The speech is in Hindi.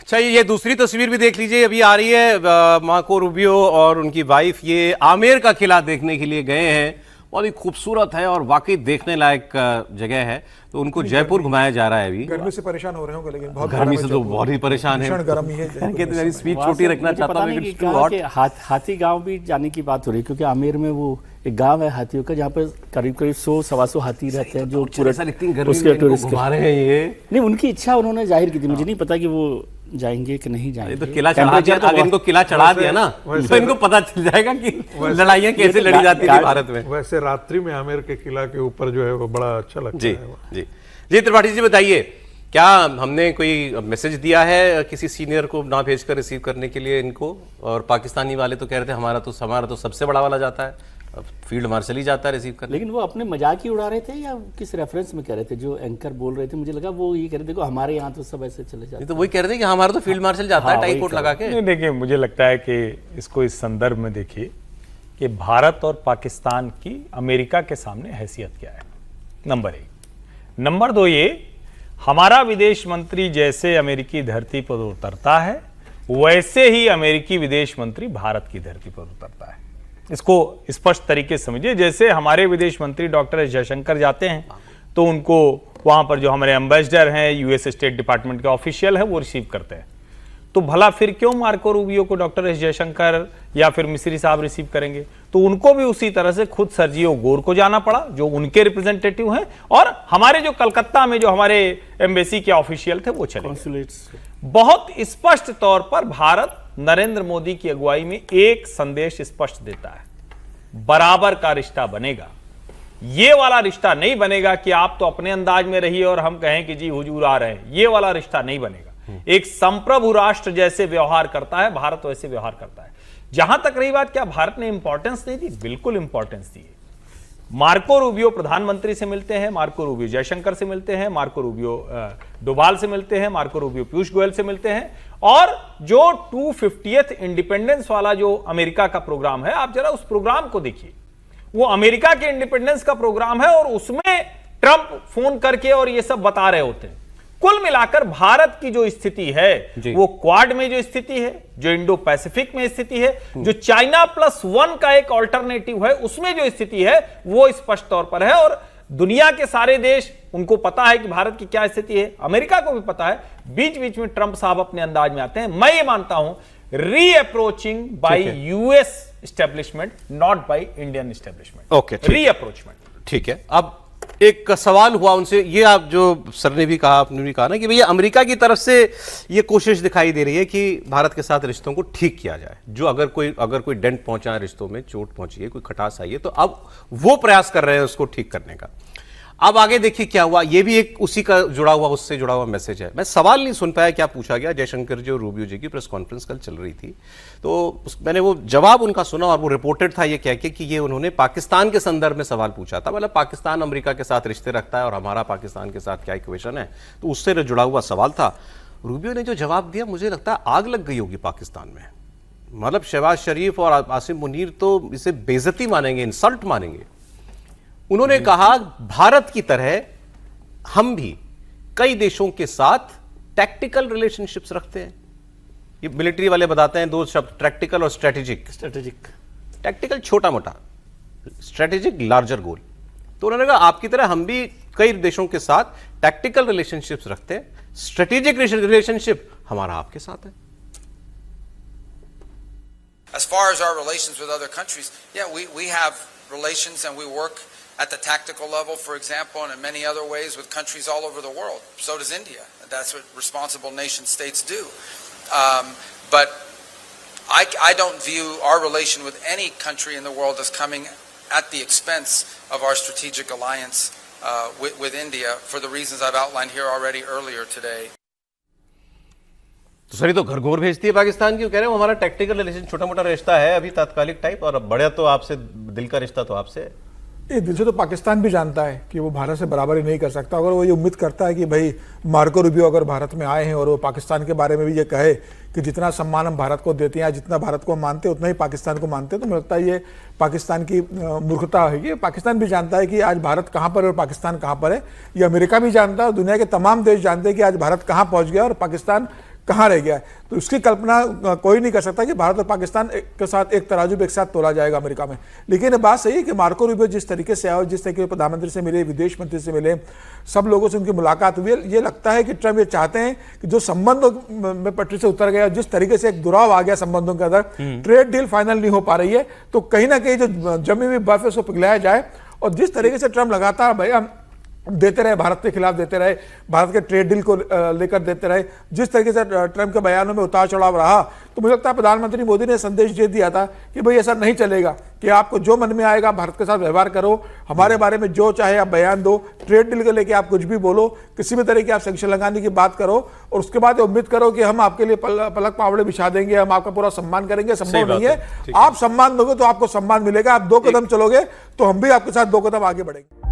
अच्छा, ये दूसरी तस्वीर भी देख लीजिए, अभी आ रही है। मार्को रूबियो और उनकी वाइफ ये आमेर का किला देखने के लिए गए हैं। बहुत ही खूबसूरत है और वाकई देखने लाइक जगह है। तो उनको जयपुर घुमाया जा रहा है। अभी गर्मी से परेशान हो रहे होंगे, लेकिन बहुत गर्मी से तो बहुत ही परेशान है। गर्मी है। मेरी स्पीच छोटी रखना चाहता हूँ। हाथी गांव भी जाने की बात हो रही है, क्योंकि आमेर में वो एक गांव है हाथियों का, जहाँ पर करीब 100-125 हाथी रहते हैं, जो पूरे उसके टूरिस्ट घुमा रहे हैं। ये नहीं, उनकी इच्छा उन्होंने जाहिर की थी। मुझे नहीं पता कि वो जाएंगे कि नहीं जाएंगे। तो किला चढ़ा दिया, अगर इनको किला चढ़ा दिया ना तो इनको पता चल जाएगा कि लड़ाइयाँ कैसे लड़ी जाती थी भारत में। वैसे रात्रि में आमेर के किला के ऊपर जो है वो बड़ा अच्छा लगता है। जी जी, त्रिपाठी जी बताइए, क्या हमने कोई मैसेज दिया है किसी सीनियर को ना भेजकर रिसीव करने के लिए इनको? और पाकिस्तानी वाले तो कह रहे थे हमारा तो सबसे बड़ा वाला जाता है, फील्ड मार्शल ही जाता है रिसीव करने। लेकिन वो अपने मजाक ही उड़ा रहे थे या किस रेफरेंस में कह रहे थे? जो एंकर बोल रहे थे, मुझे लगा वो ये कह रहे थे देखो हमारे यहाँ तो सब ऐसे चले जाते हैं। तो वही कह रहे थे कि हमारा तो फील्ड मार्शल जाता है टाई कोट लगा के। नहीं, देखिए मुझे लगता है कि इसको इस संदर्भ में देखिए कि भारत और पाकिस्तान की अमेरिका के सामने हैसियत क्या है, नंबर 1। नंबर 2, ये हमारा विदेश मंत्री जैसे अमेरिकी धरती पर उतरता है, वैसे ही अमेरिकी विदेश मंत्री भारत की धरती पर उतरता है। इसको स्पष्ट तरीके से समझिए। जैसे हमारे विदेश मंत्री डॉक्टर एस जयशंकर जाते हैं तो उनको वहां पर जो हमारे एम्बेसडर हैं, यूएस स्टेट डिपार्टमेंट के ऑफिशियल है, वो रिसीव करते हैं। तो भला फिर क्यों मार्को रूबियो को डॉक्टर एस जयशंकर या फिर मिस्री साहब रिसीव करेंगे? तो उनको भी उसी तरह से खुद सर्जियो गोर को जाना पड़ा, जो उनके रिप्रेजेंटेटिव हैं, और हमारे जो कलकत्ता में जो हमारे एम्बेसी के ऑफिशियल थे वो चले। बहुत स्पष्ट तौर पर भारत नरेंद्र मोदी की अगुवाई में एक संदेश स्पष्ट देता है, बराबर का रिश्ता बनेगा। ये वाला रिश्ता नहीं बनेगा कि आप तो अपने अंदाज में रहिए और हम कहें कि जी हुजूर आ रहे हैं। ये वाला रिश्ता नहीं बनेगा। एक संप्रभु राष्ट्र जैसे व्यवहार करता है भारत, वैसे व्यवहार करता है। जहां तक रही बात क्या भारत ने इंपॉर्टेंस नहीं दी, बिल्कुल इंपॉर्टेंस दी है। मार्को रूबियो प्रधानमंत्री से मिलते हैं, मार्को रूबियो जयशंकर से मिलते हैं, मार्को रूबियो डोभाल से मिलते हैं, मार्को रूबियो पीयूष गोयल से मिलते हैं। और जो 250th इंडिपेंडेंस वाला जो अमेरिका का प्रोग्राम है, आप जरा उस प्रोग्राम को देखिए। वो अमेरिका के इंडिपेंडेंस का प्रोग्राम है और उसमें ट्रंप फोन करके और ये सब बता रहे होते हैं। कुल मिलाकर भारत की जो स्थिति है, वो क्वाड में जो स्थिति है, जो इंडो पैसिफिक में स्थिति है, जो चाइना +1 का एक ऑल्टरनेटिव है, उसमें जो स्थिति है वो स्पष्ट तौर पर है। और दुनिया के सारे देश, उनको पता है कि भारत की क्या स्थिति है, अमेरिका को भी पता है। बीच बीच में ट्रंप साहब अपने अंदाज में आते हैं। मैं ये मानता हूं reapproaching by US establishment, not by Indian establishment. Okay, rapprochement. ठीक है। अब एक सवाल हुआ उनसे, ये आप जो सर ने भी कहा, आपने भी कहा ना कि भैया अमेरिका की तरफ से ये कोशिश दिखाई दे रही है कि भारत के साथ रिश्तों को ठीक किया जाए। जो अगर कोई डेंट पहुंचा है रिश्तों में, चोट पहुंची है, कोई खटास आई है, तो अब वो प्रयास कर रहे हैं उसको ठीक करने का। अब आगे देखिए क्या हुआ। ये भी एक उसी का उससे जुड़ा हुआ मैसेज है। मैं सवाल नहीं सुन पाया क्या पूछा गया। जयशंकर जी और रूबियो जी की प्रेस कॉन्फ्रेंस कल चल रही थी, तो मैंने वो जवाब उनका सुना और वो रिपोर्टेड था ये कह के कि ये उन्होंने पाकिस्तान के संदर्भ में सवाल पूछा था। मतलब पाकिस्तान अमेरिका के साथ रिश्ते रखता है और हमारा पाकिस्तान के साथ क्या इक्वेशन है, तो उससे जुड़ा हुआ सवाल था। रूबियो ने जो जवाब दिया, मुझे लगता है आग लग गई होगी पाकिस्तान में। मतलब शहबाज शरीफ और आसिम मुनीर तो इसे बेइज्जती मानेंगे, इंसल्ट मानेंगे। उन्होंने कहा भारत की तरह हम भी कई देशों के साथ टैक्टिकल रिलेशनशिप्स रखते हैं। ये मिलिट्री वाले बताते हैं दो शब्द, टैक्टिकल और स्ट्रेटेजिक। टैक्टिकल छोटा मोटा, स्ट्रेटेजिक लार्जर गोल। तो उन्होंने कहा आपकी तरह हम भी कई देशों के साथ टैक्टिकल रिलेशनशिप्स रखते हैं, स्ट्रेटेजिक रिलेशनशिप हमारा आपके साथ है। As far as our relations with other countries, yeah, we have relations and we work at the tactical level, for example, and in many other ways with countries all over the world. So does India. That's what responsible nation states do. But I don't view our relation with any country in the world as coming at the expense of our strategic alliance with India for the reasons I've outlined here already earlier today. तो सर, तो घर घोर भेजती है पाकिस्तान की। कह रहे हो हमारा टैक्टिकल रिलेशन छोटा मोटा रिश्ता है अभी तात्कालिक टाइप, और बड़ा तो आपसे दिल का रिश्ता तो आपसे है। ये दिल से तो पाकिस्तान भी जानता है कि वो भारत से बराबरी नहीं कर सकता। अगर वो ये उम्मीद करता है कि भाई मार्को रूबियो अगर भारत में आए हैं और वो पाकिस्तान के बारे में भी ये कहे कि जितना सम्मान हम भारत को देते हैं, जितना भारत को मानते हैं उतना ही पाकिस्तान को मानते हैं, तो मुझे लगता है ये पाकिस्तान की मूर्खता है। ये पाकिस्तान भी जानता है कि आज भारत कहाँ पर है और पाकिस्तान कहाँ पर है। ये अमेरिका भी जानता है और दुनिया के तमाम देश जानते हैं कि आज भारत कहाँ पहुँच गया और पाकिस्तान कहाँ रह गया है। तो इसकी कल्पना कोई नहीं कर सकता कि भारत और पाकिस्तान के साथ एक तराजू पे एक साथ तोला जाएगा अमेरिका में। लेकिन ये बात सही है कि मार्को रूबियो जिस तरीके से आए, जिस तरीके से प्रधानमंत्री से मिले, विदेश मंत्री से मिले, सब लोगों से उनकी मुलाकात हुई, ये लगता है कि ट्रम्प ये चाहते हैं कि जो संबंधों में पटरी से उतर गया, जिस तरीके से एक दुराव आ गया संबंधों के अंदर, ट्रेड डील फाइनल नहीं हो पा रही है, तो कहीं ना कहीं जो जमी हुई बर्फ है उसको पिघलाया जाए। और जिस तरीके से ट्रम्प लगातार भैया देते रहे, भारत के खिलाफ देते रहे, भारत के ट्रेड डील को लेकर देते रहे, जिस तरीके से ट्रम्प के बयानों में उतार चढ़ाव रहा, तो मुझे लगता है प्रधानमंत्री मोदी ने संदेश दे दिया था कि भाई ऐसा नहीं चलेगा कि आपको जो मन में आएगा भारत के साथ व्यवहार करो, हमारे बारे में जो चाहे आप बयान दो, ट्रेड डील को लेकर आप कुछ भी बोलो, किसी भी तरह की आप सैंक्शन लगाने की बात करो, और उसके बाद उम्मीद करो कि हम आपके लिए पलक पावड़े बिछा देंगे, हम आपका पूरा सम्मान करेंगे। संभव नहीं है। आप सम्मान दोगे तो आपको सम्मान मिलेगा, आप 2 कदम चलोगे तो हम भी आपके साथ 2 कदम आगे बढ़ेंगे।